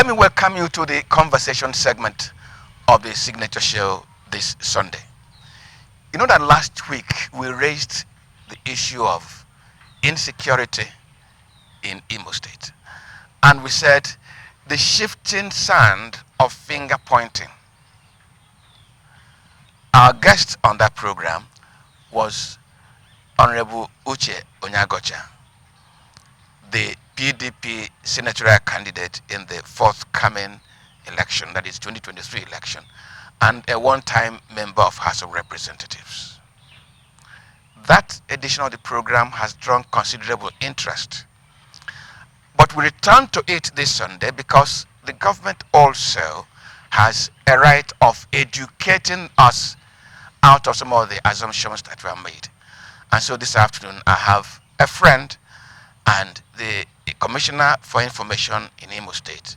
Let me welcome you to the conversation segment of the Signature Show this Sunday. You know that last week we raised the issue of insecurity in Imo State. And we said the shifting sand of finger pointing. Our guest on that program was Honorable Uche Onyagocha, the PDP senatorial candidate in the forthcoming election, that is 2023 election, and a one-time member of House of Representatives. That edition of the program has drawn considerable interest. But we return to it this Sunday because the government also has a right of educating us out of some of the assumptions that were made. And so this afternoon I have a friend and the Commissioner for Information in Imo State.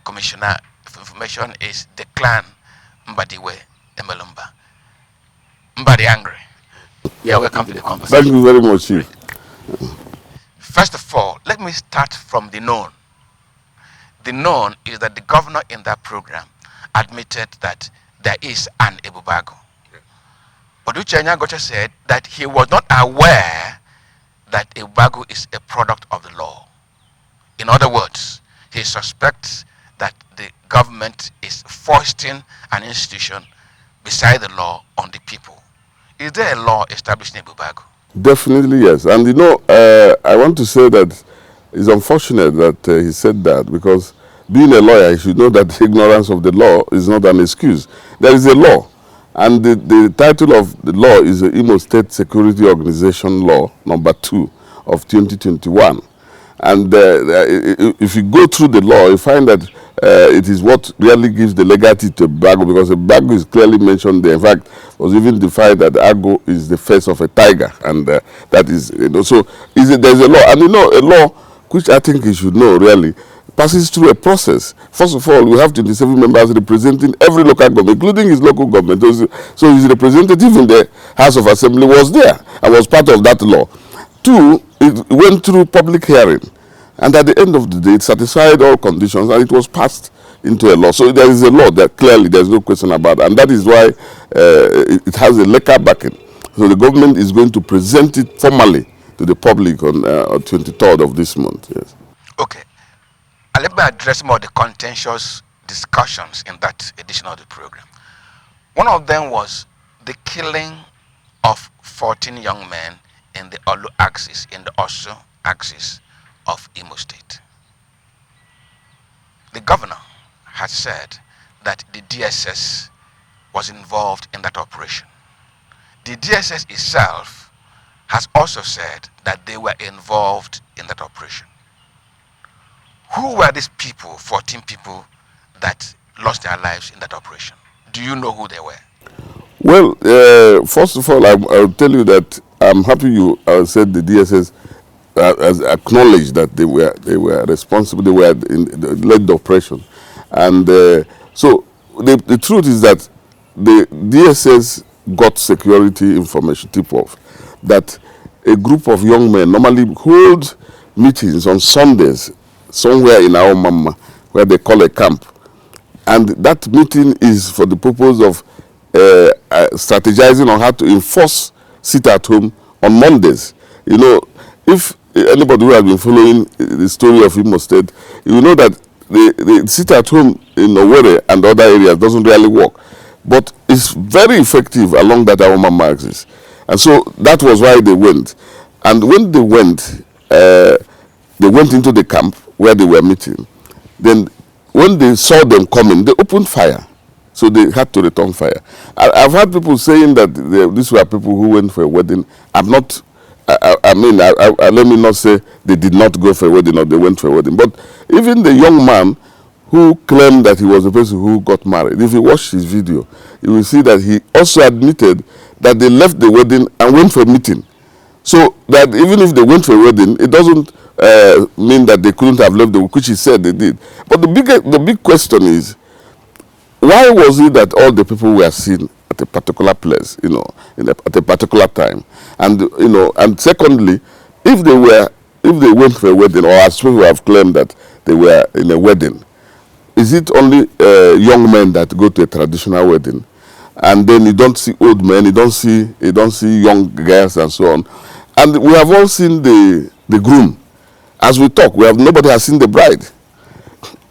Commissioner for Information is Declan Emelumba. Mbadi Angry. Yeah, welcome to the conversation. Thank you very much, Chief. First of all, let me start from the known. The known is that the governor in that program admitted that there is an Ebubago. But Uche Onyagocha said that he was not aware that Ebubago is a product of the law. In other words, he suspects that the government is foisting an institution beside the law on the people. Is there a law establishing Ebubago? Definitely, yes. And you know, I want to say that it's unfortunate that he said that, because being a lawyer, you should know that ignorance of the law is not an excuse. There is a law. And the title of the law is the Imo State Security Organization Law, number 2 of 2021. And if you go through the law, you find that it is what really gives the legality to Bago, because the Bago is clearly mentioned there. In fact, was even defined that Ago is the face of a tiger, and that is, you know, so there's a law. And you know, a law which I think you should know really passes through a process. First of all, we have 27 members representing every local government, including his local government. So his representative in the House of Assembly was there and was part of that law. 2, it went through public hearing, and at the end of the day, it satisfied all conditions and it was passed into a law. So there is a law that clearly there's no question about, and that is why it has a legal backing. So the government is going to present it formally to the public on 23rd of this month. Yes. Okay. Let me address more of the contentious discussions in that edition of the program. One of them was the killing of 14 young men in the Olu axis, in the Osu axis of Imo State. The governor had said that the DSS was involved in that operation. The DSS itself has also said that they were involved in that operation. Who were these people, 14 people, that lost their lives in that operation? Do you know who they were? Well, first of all, I'll tell you that I'm happy you said the DSS has acknowledged that they were responsible, they were led the operation. And so the truth is that the DSS got security information tip-off that a group of young men normally hold meetings on Sundays somewhere in our mama, where they call a camp. And that meeting is for the purpose of strategizing on how to enforce sit-at-home on Mondays. You know, if anybody who has been following the story of Imo State, you know that the sit-at-home in Owerri and other areas doesn't really work. But it's very effective along that our mama axis. And so that was why they went. And when they went into the camp where they were meeting. Then when they saw them coming, they opened fire. So they had to return fire. I've heard people saying that these were people who went for a wedding. I'm not, let me not say they did not go for a wedding or they went for a wedding. But even the young man who claimed that he was the person who got married, if you watch his video, you will see that he also admitted that they left the wedding and went for a meeting. So that even if they went for a wedding, it doesn't mean that they couldn't have left the, which he said they did. But the big question is, why was it that all the people were seen at a particular place, you know, at a particular time? And and secondly, if they went for a wedding, or as people have claimed that they were in a wedding. Is it only young men that go to a traditional wedding, and then you don't see old men, you don't see young girls and so on, and we have all seen the groom. As we talk, nobody has seen the bride,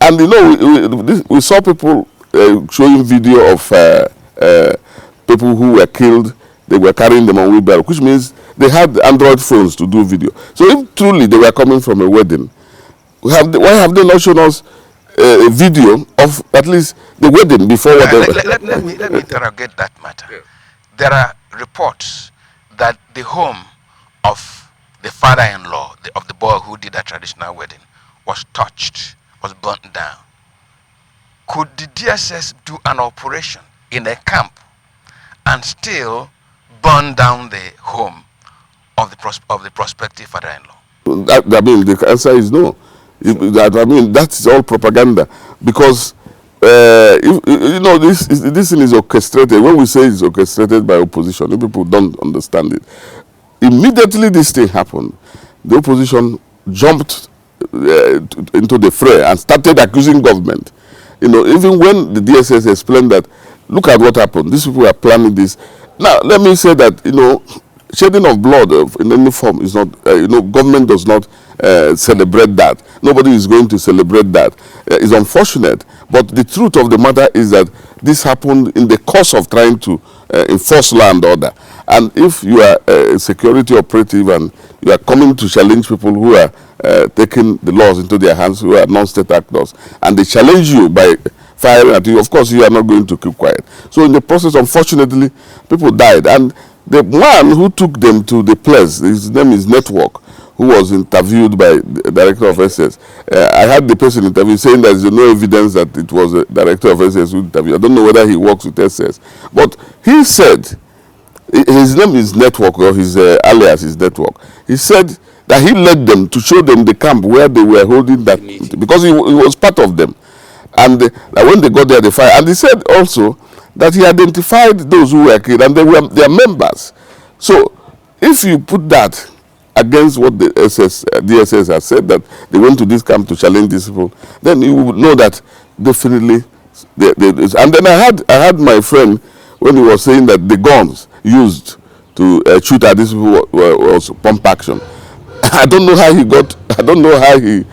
and you know we saw people showing video of people who were killed. They were carrying them on wheelbarrow, which means they had Android phones to do video. So if truly they were coming from a wedding, why have they not shown us a video of at least the wedding before whatever? Let me interrogate that matter. Yeah. There are reports that the home of the father-in-law of the boy who did that traditional wedding was touched, was burnt down. Could the DSS do an operation in a camp and still burn down the home of the prospective father-in-law? I mean, the answer is no. I mean, that's all propaganda, because you know this thing is orchestrated. When we say it's orchestrated by opposition, people don't understand it. Immediately this thing happened, the opposition jumped into the fray and started accusing government. You know, even when the DSS explained that, look at what happened, these people are planning this. Now, let me say that, you know, shedding of blood in any form is not, you know, government does not celebrate that. Nobody is going to celebrate that. It's unfortunate, but the truth of the matter is that this happened in the course of trying to enforce law and order. And if you are a security operative and you are coming to challenge people who are taking the laws into their hands, who are non-state actors, and they challenge you by firing at you, of course you are not going to keep quiet. So in the process, unfortunately, people died. And the man who took them to the place, his name is Network, who was interviewed by the director of SS. I had the person interviewed saying there is no evidence that it was a director of SS who interviewed. I don't know whether he works with SS. But he said, his name is Network, or his alias is Network. He said that he led them to show them the camp where they were holding that, because he was part of them. And when they got there, they fired. And he said also that he identified those who were killed, and they were their members. So if you put that against what the DSS has said, that they went to this camp to challenge these people, then you would know that definitely. And then I had my friend when he was saying that the guns used to shoot at these people was pump action. I don't know how he got. I don't know how he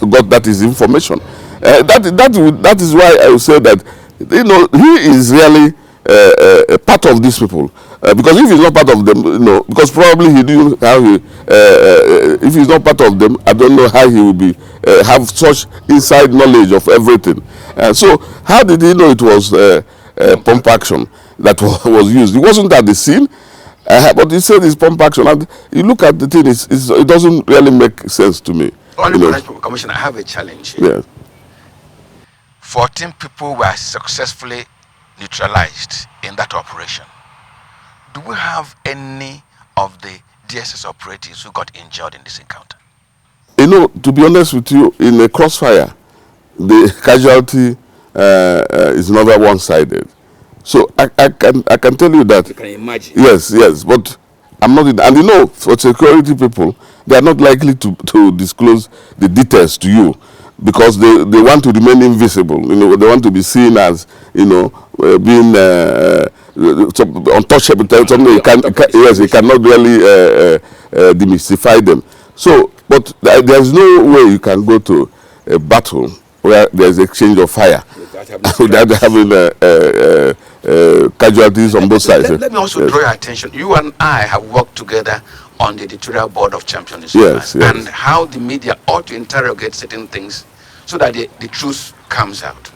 got that his information. That is why I would say that, you know, he is really a part of these people, because if he's not part of them, you know, because probably he knew how he. If he's not part of them, I don't know how he will be have such inside knowledge of everything. So how did he know it was pump action that was used? It wasn't at the scene. But he said it's pump action, and you look at the thing, it doesn't really make sense to me. Commissioner, I have a challenge here. Yes. 14 people were successfully neutralized in that operation. Do we have any of the DSS operatives who got injured in this encounter? You know, to be honest with you, in a crossfire, the casualty is never one-sided. So I can tell you that. You can imagine. Yes, but I'm not. And you know, for security people, they are not likely to disclose the details to you, because they want to remain invisible. You know, they want to be seen as, you know, being untouchable. Something you cannot really demystify them. So, but there's no way you can go to a battle where there's exchange of fire without having casualties on both sides. Let me also draw your attention. You and I have worked together on the editorial board of Champions, yes, and how the media ought to interrogate certain things so that the truth comes out.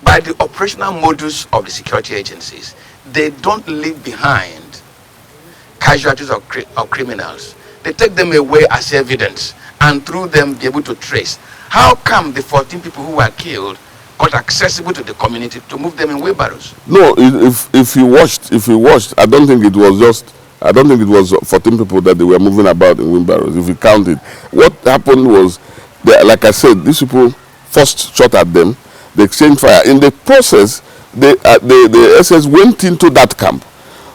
By the operational modus of the security agencies, they don't leave behind casualties of criminals. They take them away as evidence, and through them be able to trace. How come the 14 people who were killed got accessible to the community to move them in wheelbarrows? No, if you watched, I don't think it was 14 people that they were moving about in wheelbarrows. If you counted, what happened was, like I said, these people first shot at them, they exchanged fire. In the process, the SS went into that camp.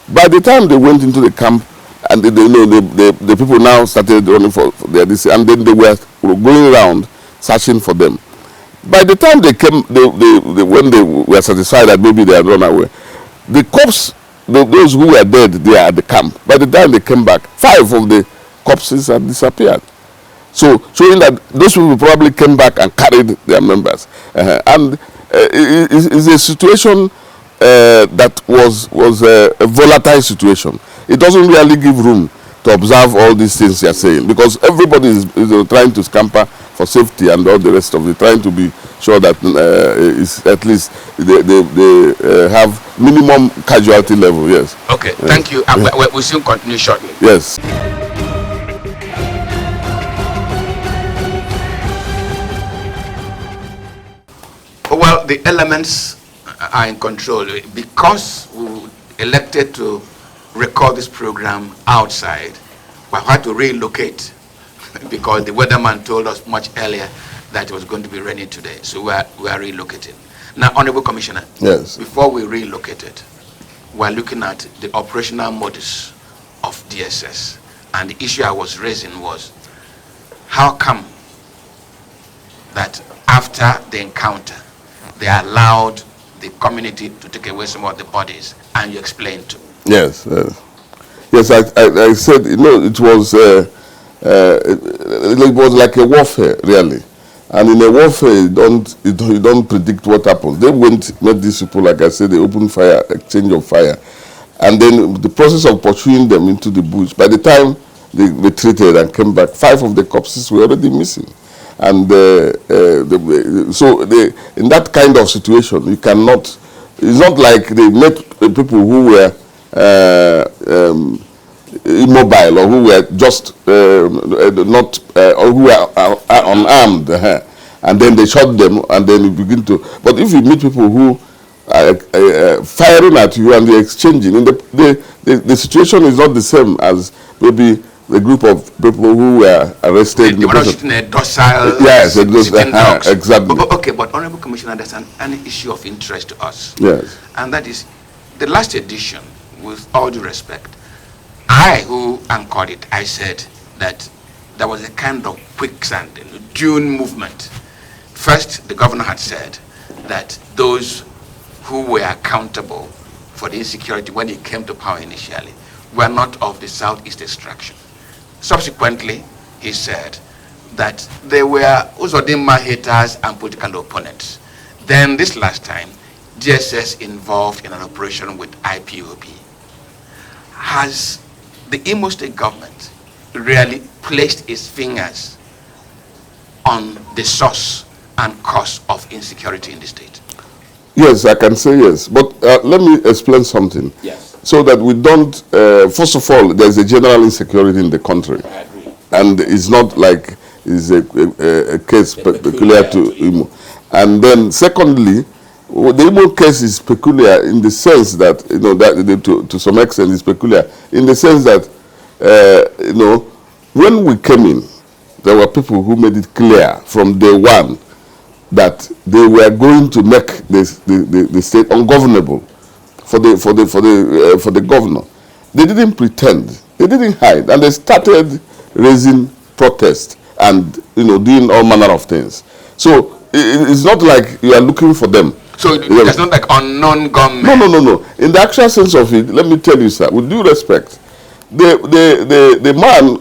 By the time they went into the camp, and the people now started running for their, and then they were going around searching for them. By the time they came, when they were satisfied that maybe they had run away, the corpse, those who were dead, they are at the camp. By the time they came back, 5 of the corpses had disappeared. So showing that those people probably came back and carried their members. And it's a situation that was a volatile situation. It doesn't really give room to observe all these things you are saying, because everybody is trying to scamper for safety and all the rest of it, trying to be sure that is at least they have minimum casualty level. Yes. Okay. Thank you. We'll soon continue shortly. Yes. Well, the elements are in control because we elected to record this program outside. We had to relocate because the weatherman told us much earlier that it was going to be raining today. So we are relocating. Now, Honorable Commissioner, yes, before we relocated, we are looking at the operational modus of DSS. And the issue I was raising was, how come that after the encounter, they allowed the community to take away some of the bodies, and you explained to me? Yes, yes. I said, it was like a warfare, really. And in a warfare, you don't predict what happens. They met these people, like I said, they opened fire, exchange of fire, and then the process of pursuing them into the bush. By the time they retreated and came back, 5 of the corpses were already missing. And so in that kind of situation, you cannot. It's not like they met people who were immobile or who were just not or who were unarmed, and then they shot them, and then you begin to. But if you meet people who are firing at you and they're exchanging, the situation is not the same as maybe the group of people who were arrested. They were not shooting a docile, yes, exactly. Okay, but Honorable Commissioner, there's an issue of interest to us. Yes. And that is, the last edition, with all due respect, I, who anchored it, I said that there was a kind of quicksand, dune movement. First, the governor had said that those who were accountable for the insecurity when he came to power initially were not of the Southeast extraction. Subsequently, he said that they were Uzodinma haters and political opponents. Then this last time, DSS involved in an operation with IPOB. Has the Imo State government really placed its fingers on the source and cause of insecurity in the state? Yes, I can say yes. But let me explain something. Yes. So that we don't, first of all, there's a general insecurity in the country. I agree. And it's not like it's a case peculiar to Imo. And then secondly, the Imo case is peculiar in the sense that, that to some extent is peculiar, in the sense that, when we came in, there were people who made it clear from day one that they were going to make the state ungovernable for the governor. They didn't pretend, they didn't hide, and they started raising protests and doing all manner of things. So it's not like you are looking for them. So it's not like unknown gunmen. No. In the actual sense of it, let me tell you, sir, with due respect, the man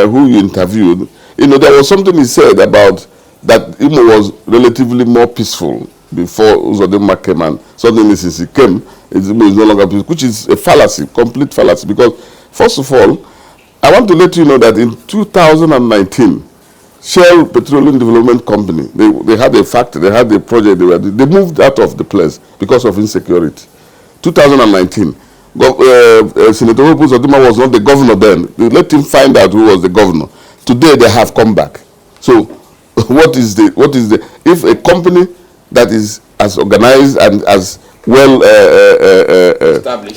who you interviewed, there was something he said about that Imo was relatively more peaceful before Uzodinma came, and suddenly since he came, Imo is no longer peaceful, which is a fallacy, complete fallacy. Because first of all, I want to let you know that in 2019, Shell Petroleum Development Company, they had a factory, they had a project, they moved out of the place because of insecurity. 2019, Senator Uzodinma was not the governor then. They let him find out who was the governor. Today they have come back. So what is the if a company that is as organized and as well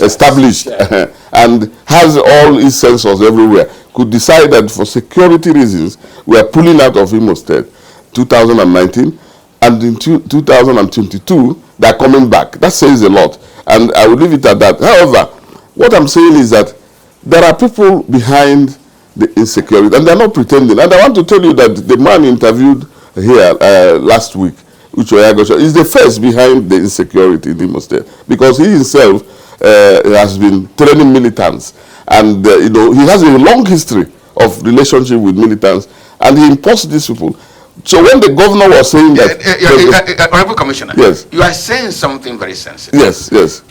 established and has all its sensors everywhere could decide that for security reasons we are pulling out of Imo State 2019, and in 2022 they are coming back. That says a lot, and I will leave it at that. However, what I'm saying is that there are people behind the insecurity, and they're not pretending. And I want to tell you that the man interviewed here last week, Uche, is the first behind the insecurity in Imo State, because he himself has been training militants, and you know, he has a long history of relationship with militants, and he imposed these people. So when the governor was saying that, Honorable Commissioner, yes, you are saying something very sensitive. Yes, yes.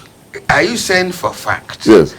Are you saying for fact, yes,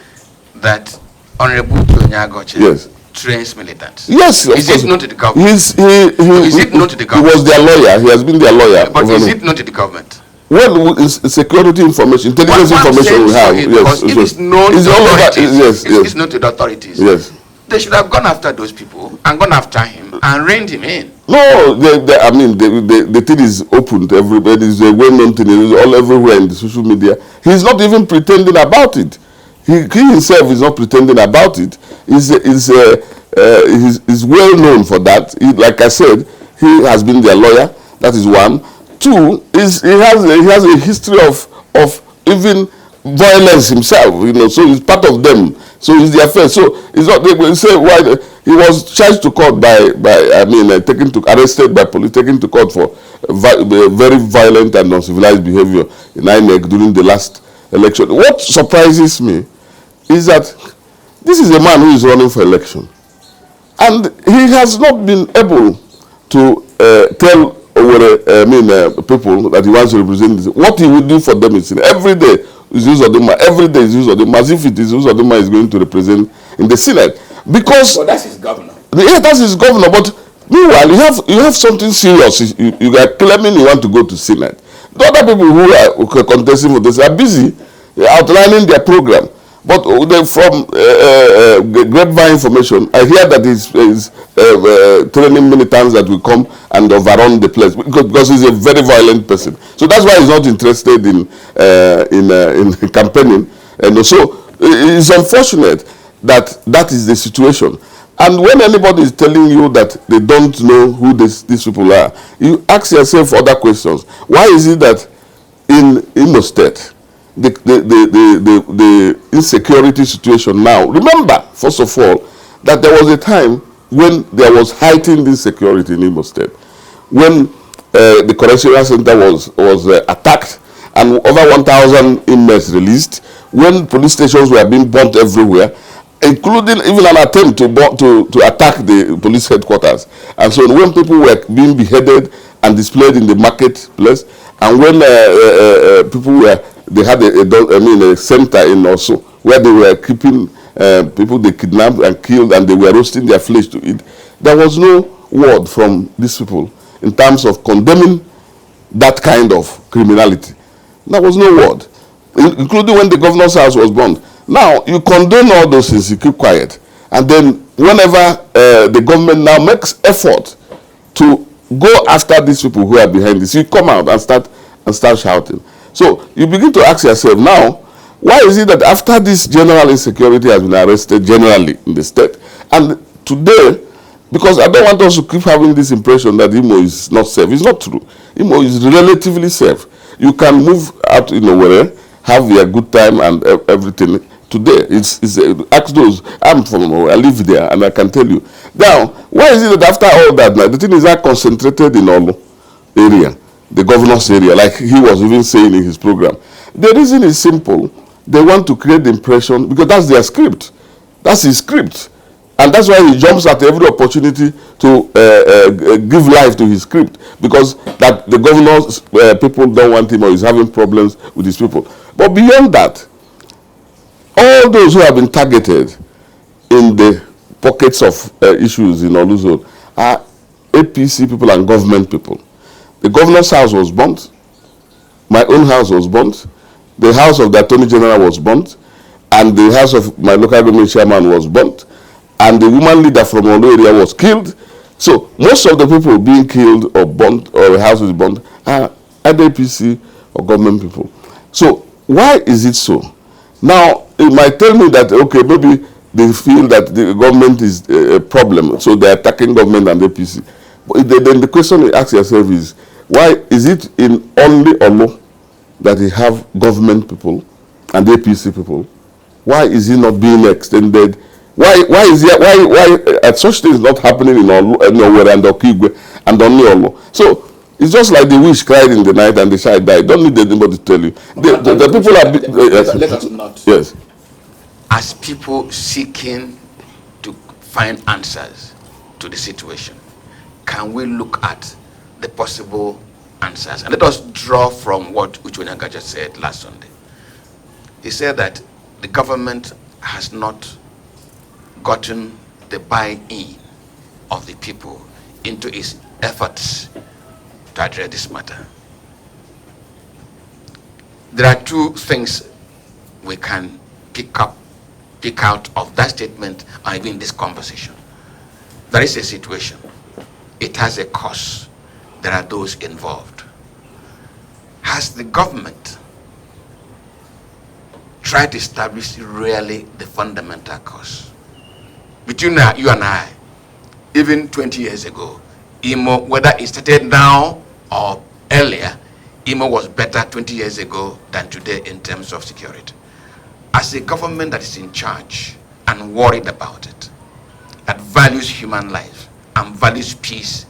that Honorable Onyagoche, yes, trains militants? Yes, is it known to the government? Is it known to the government? He was their lawyer. He has been their lawyer. But is it known to the government? Well, security information, intelligence information we have. Yes, if it's known to the authorities, yes, it's known to the authorities. Yes. They should have gone after those people and gone after him and reined him in. No, I mean, the thing is open to everybody. It's a well-known thing. It's all everywhere in the social media. He's not even pretending about it. He himself is not pretending about it. He's well known for that. Like I said, he has been their lawyer. That is one. Two is he has a history of even violence himself. You know, so he's part of them. So it's their first. So it's not. They will say why he was charged to court arrested by police, taken to court for very violent and uncivilized behavior in INEC during the last election. What surprises me is that this is a man who is running for election, and he has not been able to tell people that he wants to represent this. What he will do for them is every day is Uzodinma. Every day is Uzodinma, as if it is Uzodinma is going to represent in the Senate. Because that's his governor. Yeah, that's his governor. But meanwhile, you have something serious. You are claiming you want to go to Senate. The other people who are contesting for this are busy outlining their program. But from grapevine information, I hear that he's training militants that will come and overrun the place because he's a very violent person. So that's why he's not interested in campaigning. And so it's unfortunate that that is the situation. And when anybody is telling you that they don't know who these people are, you ask yourself other questions. Why is it that in Imo State, the insecurity situation now, remember, first of all, that there was a time when there was heightened insecurity in Imo State, when the correctional center was attacked and over 1,000 inmates released, when police stations were being burnt everywhere, including even an attempt to attack the police headquarters. And so when people were being beheaded and displayed in the marketplace, and when they had a center in also where they were keeping people they kidnapped and killed, and they were roasting their flesh to eat, there was no word from these people in terms of condemning that kind of criminality. There was no word, including when the governor's house was burned. Now, you condone all those things, you keep quiet. And then whenever the government now makes effort to go after these people who are behind this, you come out and start shouting. So you begin to ask yourself now, why is it that after this general insecurity has been arrested generally in the state, and today, because I don't want us to keep having this impression that Imo is not safe. It's not true. Imo is relatively safe. You can move out in Owerri, have your good time and everything. Today, ask those. I live there, and I can tell you. Now, why is it that after all that, now, the thing is that concentrated in Olu area, the governor's area, like he was even saying in his program? The reason is simple. They want to create the impression, because that's their script. That's his script. And that's why he jumps at every opportunity to give life to his script, because that the governor's people don't want him or he's having problems with his people. But beyond that, all those who have been targeted in the pockets of issues in Oluzo are APC people and government people. The governor's house was burnt. My own house was burnt. The house of the Attorney General was burnt. And the house of my local government chairman was burnt. And the woman leader from Olu area was killed. So most of the people being killed or burnt or the house is burnt are either APC or government people. So why is it so? Now, it might tell me that, okay, maybe they feel that the government is a problem, so they're attacking government and APC. But then the question you ask yourself is, why is it in only Olu that you have government people and APC people? Why is it not being extended Why is there, why such things not happening in Olu and Okigwe and Oniolo? So it's just like the wish cried in the night and the child died. Don't need anybody to tell you. The people are... Yes. Let us not. Yes. As people seeking to find answers to the situation, can we look at the possible answers? And let us draw from what Uche just said last Sunday. He said that the government has not gotten the buy-in of the people into its efforts to address this matter. There are two things we can pick out of that statement and even this conversation. There is a situation. It has a cause. There are those involved. Has the government tried to establish really the fundamental cause? Between you and I, even 20 years ago, Imo, whether it started now or earlier, Imo was better 20 years ago than today in terms of security. As a government that is in charge and worried about it, that values human life and values peace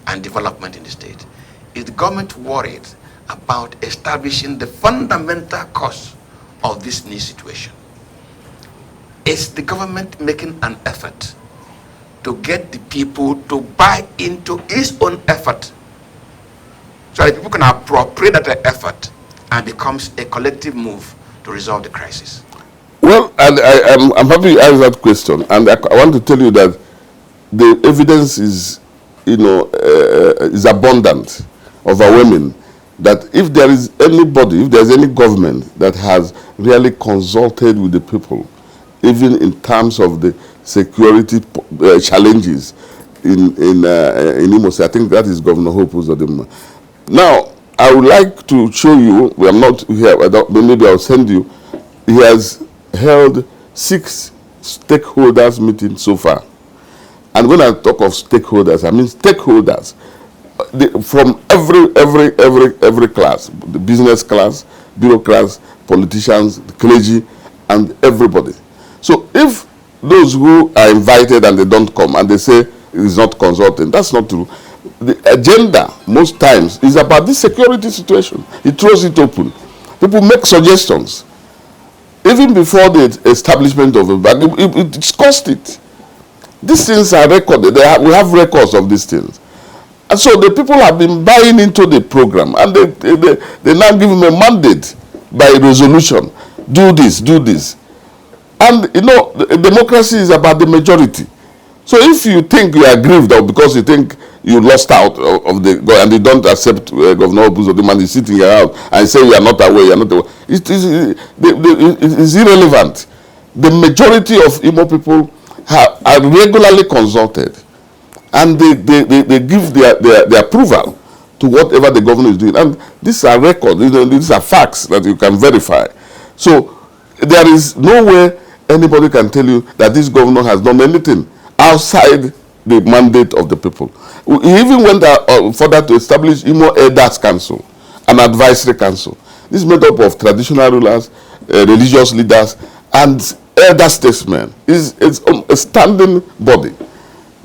and development in the state, is the government worried about establishing the fundamental cause of this new situation? Is the government making an effort to get the people to buy into its own effort so that people can appropriate that effort and becomes a collective move to resolve the crisis? Well, and I'm happy you asked that question, and I want to tell you that the evidence is, is abundant, overwhelming, that if there is anybody, if there's any government that has really consulted with the people, even in terms of the security challenges in Imo State, I think that is Governor Hope Uzodimma. Now, I would like to show you, we are not here, maybe I'll send you, he has held 6 stakeholders meetings so far. And when I talk of stakeholders, I mean stakeholders from every class, the business class, bureaucrats, politicians, the clergy, and everybody. So if those who are invited and they don't come and they say it is not consulting, that's not true. The agenda most times is about this security situation. It throws it open. People make suggestions. Even before the establishment of a bank, it discussed it. These things are recorded. We have records of these things. And so the people have been buying into the program, and they now give them a mandate by resolution. Do this, do this. And, democracy is about the majority. So if you think you are aggrieved or because you think you lost out of the, and you don't accept Governor Obuzodimma and you sit in your house and say you are not aware, you are not aware, it is irrelevant. The majority of Imo people are regularly consulted, and they give their approval to whatever the governor is doing. And these are records, these are facts that you can verify. So there is no way anybody can tell you that this governor has done anything outside the mandate of the people. He even went further to establish Imo Elders Council, an advisory council. This is made up of traditional rulers, religious leaders, and elder statesmen. It's a standing body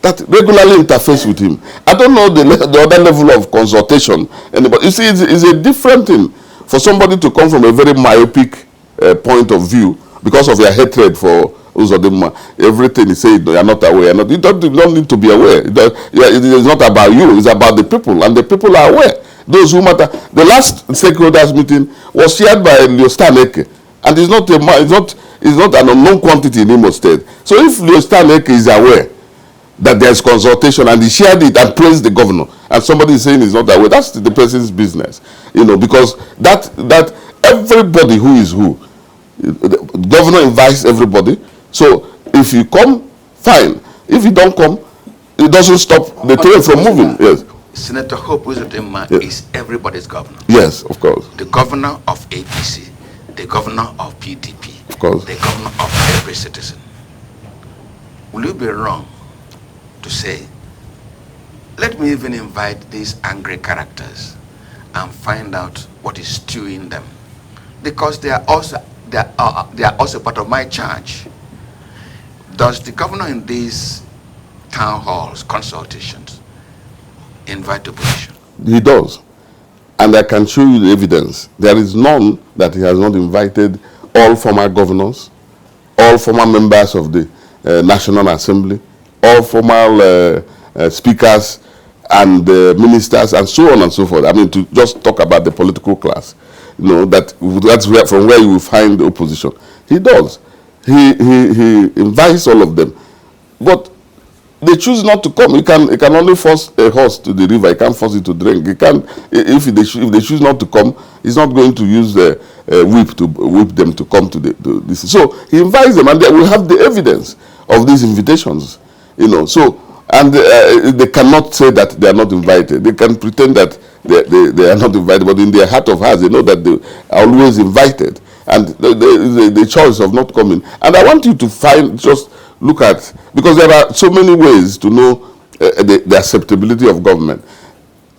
that regularly interface with him. I don't know the other level of consultation. But you see, it's a different thing for somebody to come from a very myopic point of view because of your hatred for Uzodimma. Everything he said, you are not aware. You don't need to be aware. It is not about you. It's about the people, and the people are aware. Those who matter. The last stakeholders meeting was chaired by Leostan Eke, and it's not an unknown quantity in Imo State. So if Leostan Eke is aware that there's consultation and he shared it and praised the governor, and somebody is saying he's not aware, that's the person's business, because that everybody who is who, the governor invites everybody. So if you come, fine. If you don't come, it doesn't stop the train from moving. Yes. Senator Hope Uzodimma is everybody's governor. Yes, of course. The governor of APC, the governor of PDP, of course, the governor of every citizen. Will you be wrong to say, let me even invite these angry characters and find out what is stewing them, because they are also part of my charge. Does the governor in these town halls, consultations, invite opposition? He does. And I can show you the evidence. There is none that he has not invited all former governors, all former members of the National Assembly, all former speakers and ministers, and so on and so forth. I mean, to just talk about the political class, you know, that's where, from where you will find the opposition. He does. He invites all of them. But they choose not to come. He can only force a horse to the river. He can't force it to drink. He can't. If they choose not to come, he's not going to use a whip to whip them to come to this. So he invites them, and they will have the evidence of these invitations. You know. So and they cannot say that they are not invited. They can pretend that they are not invited, but in their heart of hearts, they know that they are always invited. And the choice of not coming. And I want you to just look at, because there are so many ways to know the acceptability of government.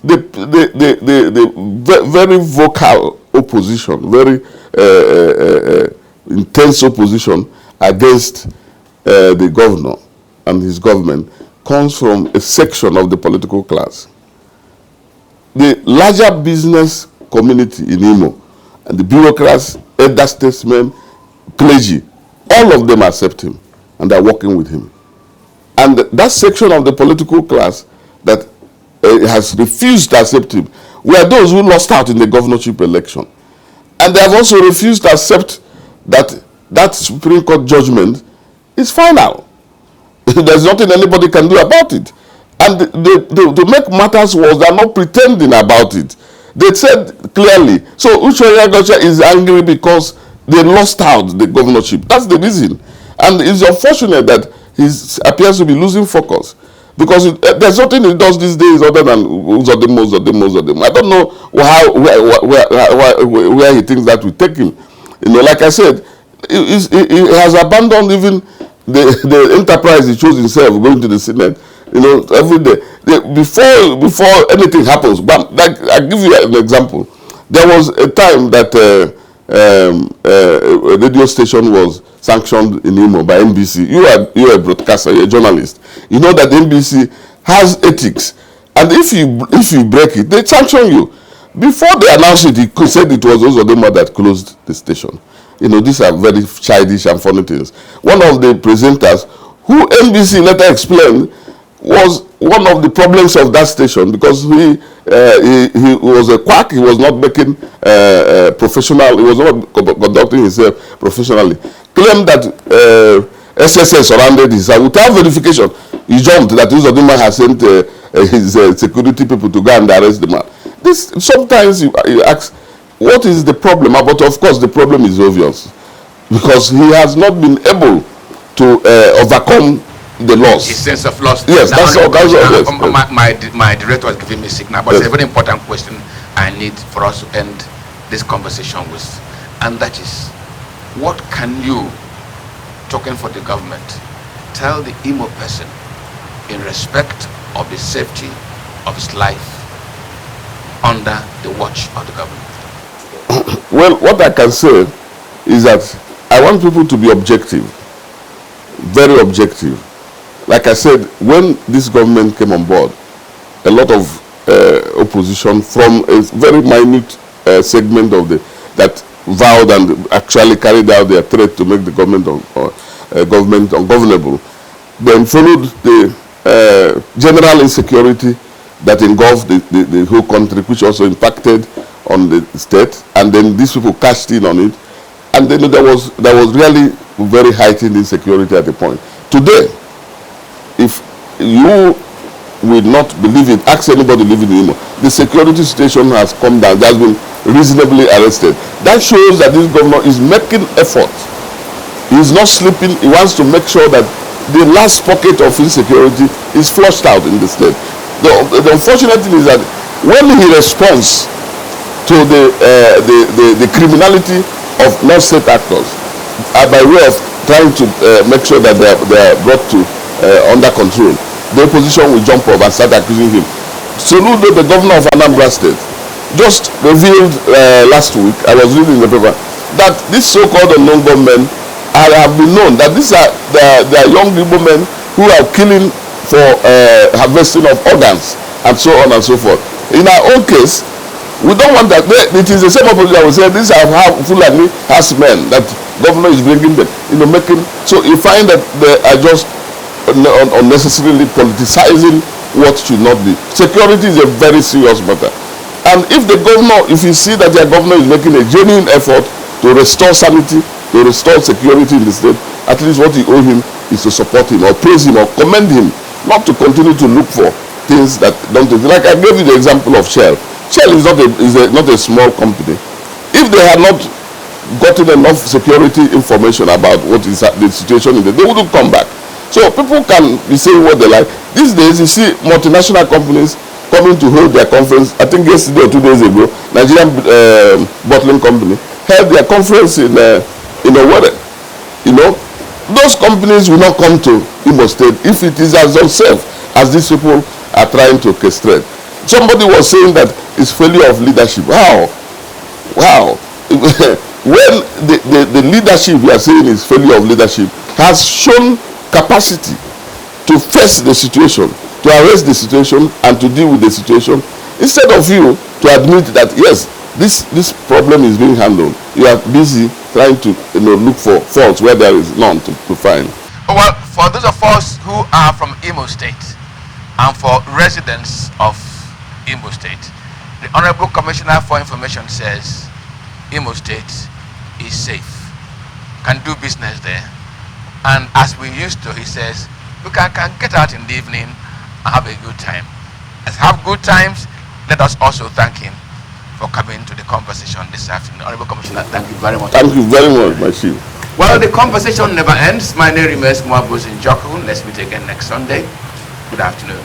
The very vocal opposition, very intense opposition against the governor and his government comes from a section of the political class. The larger business community in Imo, and the bureaucrats, elder statesmen, clergy, all of them accept him and are working with him. And that section of the political class that has refused to accept him were those who lost out in the governorship election. And they have also refused to accept that Supreme Court judgment is final. There's nothing anybody can do about it. And to make matters worse, they're not pretending about it. They said clearly. So Uche Onyegocha is angry because they lost out the governorship. That's the reason. And it's unfortunate that he appears to be losing focus. Because there's nothing he does these days other than Uzodimo. I don't know where he thinks that will take him. You know, like I said, he has abandoned even the enterprise he chose himself, going to the Senate. You know, every day. Before anything happens, but like, I'll give you an example. There was a time that a radio station was sanctioned in Imo by NBC. You are a broadcaster, you're a journalist. You know that NBC has ethics. And if you break it, they sanction you. Before they announced it, he said it was Uzodimo that closed the station. You know, these are very childish and funny things. One of the presenters, who NBC later explained, was one of the problems of that station, because he was a quack. He was not making professional. He was not conducting himself professionally. Claimed that SSS surrounded his house without verification. He jumped that Uzodimo has sent his security people to go and arrest the man. This sometimes you ask, what is the problem? But of course, the problem is obvious, because he has not been able to overcome the loss. His sense of loss. Yes, that's all. My director was giving me signal, but yes. It's a very important question I need for us to end this conversation with, and that is, what can you, talking for the government, tell the Imo person in respect of the safety of his life under the watch of the government? Well, what I can say is that I want people to be objective, very objective. Like I said, when this government came on board, a lot of opposition from a very minute segment of that vowed and actually carried out their threat to make the government ungovernable, then followed the general insecurity that engulfed the whole country, which also impacted on the state, and then these people cashed in on it, and then there was really very heightened insecurity at the point. Today, if you will not believe it, ask anybody living in Imo, the security situation has come down. It has been reasonably arrested. That shows that this governor is making effort. He is not sleeping. He wants to make sure that the last pocket of insecurity is flushed out in the state. The unfortunate thing is that when he responds to the criminality of non-state actors, by way of trying to make sure that they are brought to under control, the opposition will jump up and start accusing him. Soludo, the governor of Anambra State, just revealed last week, I was reading in the paper, that this so-called unknown gunmen have been known that these are the young Igbo men who are killing for harvesting of organs and so on and so forth. In our own case, we don't want that. It is the same opposite that we say these are how Fulani has men that government is bringing them, making. So you find that they are just unnecessarily politicizing what should not be. Security is a very serious matter. And if the governor, if you see that your governor is making a genuine effort to restore sanity, to restore security in the state, at least what you owe him is to support him or praise him or commend him, not to continue to look for things that don't. Like I gave you the example of Shell. Shell is not a small company. If they had not gotten enough security information about what is the situation in there, they wouldn't come back. So people can be saying what they like. These days you see multinational companies coming to hold their conference. I think yesterday or 2 days ago, Nigerian bottling company held their conference in a weather. Those companies will not come to Imo State if it is as unsafe as these people are trying to castrate. Somebody was saying that it's failure of leadership. Wow. When the leadership we are saying is failure of leadership has shown capacity to face the situation, to arrest the situation and to deal with the situation, instead of you to admit that yes, this problem is being handled, you are busy trying to look for faults where there is none to find. Well, for those of us who are from Imo State and for residents of Imo State, the Honorable Commissioner for Information says Imo State is safe, can do business there, and as we used to, he says, we can get out in the evening and have a good time. Let's have good times. Let us also thank him for coming to the conversation this afternoon. Honorable Commissioner, thank you very much. Thank you very much, my chief. Well, the conversation never ends. My name remains Mwabuz in Joku. Let's meet again next Sunday. Good afternoon.